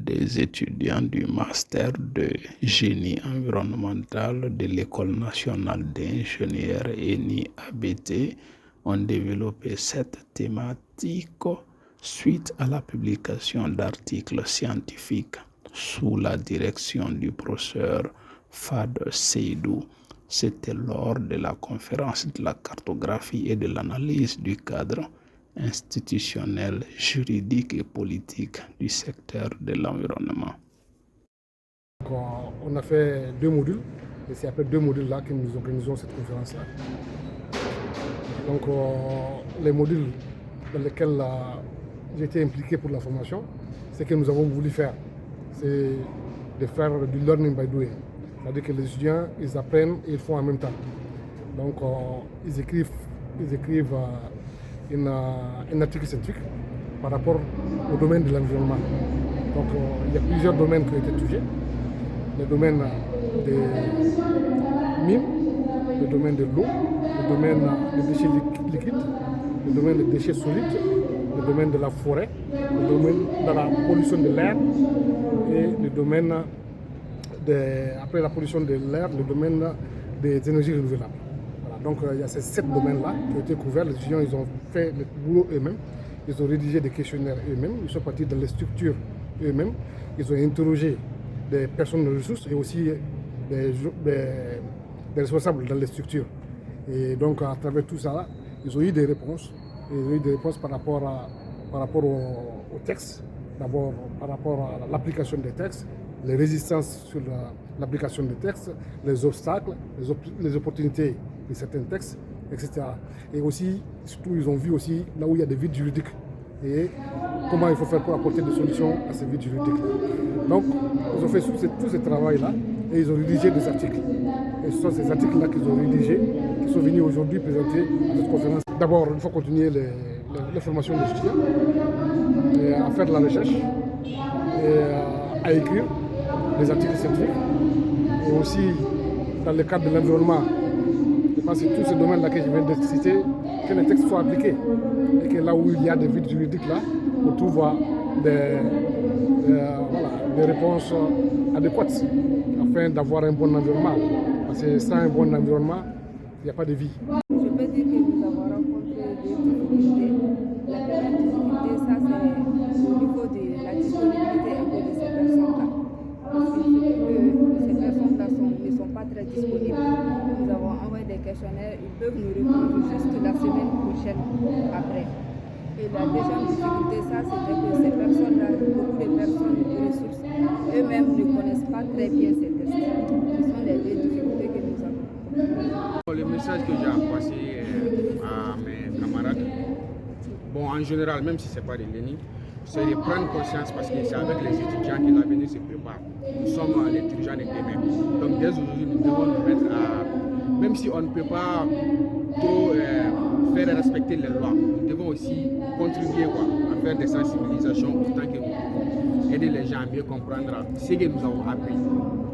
des étudiants du master de génie environnemental de l'École nationale d'ingénieurs ENI ABT ont développé cette thématique suite à la publication d'articles scientifiques sous la direction du professeur Fad Seydou. C'était lors de la conférence de la cartographie et de l'analyse du cadre institutionnel, juridique et politique du secteur de l'environnement. On a fait 2 modules, et c'est après 2 modules-là que nous organisons cette conférence-là. Donc, les modules dans lesquels j'ai été impliqué pour la formation, ce que nous avons voulu faire, c'est de faire du learning by doing. C'est-à-dire que les étudiants, ils apprennent et ils font en même temps. Donc, ils écrivent un article scientifique par rapport au domaine de l'environnement. Donc, il y a plusieurs domaines qui ont été touchés. Le domaine des mines, le domaine de l'eau, le domaine des déchets liquides, le domaine des déchets solides, le domaine de la forêt, le domaine de la pollution de l'air et le domaine après la pollution de l'air, le domaine des énergies renouvelables. Voilà. Donc il y a ces 7 domaines-là qui ont été couverts. Les étudiants, ils ont fait le boulot eux-mêmes, ils ont rédigé des questionnaires eux-mêmes, ils sont partis dans les structures eux-mêmes, ils ont interrogé des personnes de ressources et aussi des responsables dans les structures. Et donc à travers tout ça, ils ont eu des réponses. Ils ont eu des réponses par rapport au texte, d'abord par rapport à l'application des textes, les résistances sur l'application des textes, les obstacles, les opportunités de certains textes, etc. Et aussi, surtout, ils ont vu aussi là où il y a des vides juridiques et comment il faut faire pour apporter des solutions à ces vides juridiques. Donc, ils ont fait tout ce travail-là et ils ont rédigé des articles. Et ce sont ces articles-là qu'ils ont rédigés, qui sont venus aujourd'hui présenter à cette conférence. D'abord, il faut continuer les formations des étudiants, et à faire de la recherche, et à écrire des articles scientifiques. Et aussi, dans le cadre de l'environnement, je pense que tous ces domaines-là que je viens de citer, que les textes soient appliqués. Et que là où il y a des vides juridiques, là, on trouve des réponses adéquates afin d'avoir un bon environnement. Parce que sans un bon environnement, il n'y a pas de vie. Je peux dire que nous avons rencontré des difficultés. La première difficulté, ça c'est au niveau de la disponibilité un peu de ces personnes-là. Parce que ces personnes-là ne sont pas très disponibles. Nous avons envoyé des questionnaires, ils peuvent nous répondre juste la semaine prochaine après. Et la deuxième difficulté, ça c'était que ces personnes-là, beaucoup de personnes de ressources, eux-mêmes ne connaissent pas très bien ces tests. Ce sont les deux difficultés que nous avons. Le message que j'ai à passer à mes camarades, bon en général, même si ce n'est pas de l'ENI, c'est de prendre conscience parce que c'est avec les étudiants que l'avenir se prépare. Nous sommes les dirigeants de demain. Donc dès aujourd'hui, nous devons nous mettre à... Même si on ne peut pas trop faire respecter les lois, nous devons aussi contribuer à faire des sensibilisations autant que nous pouvons. Aider les gens à mieux comprendre ce que nous avons appris.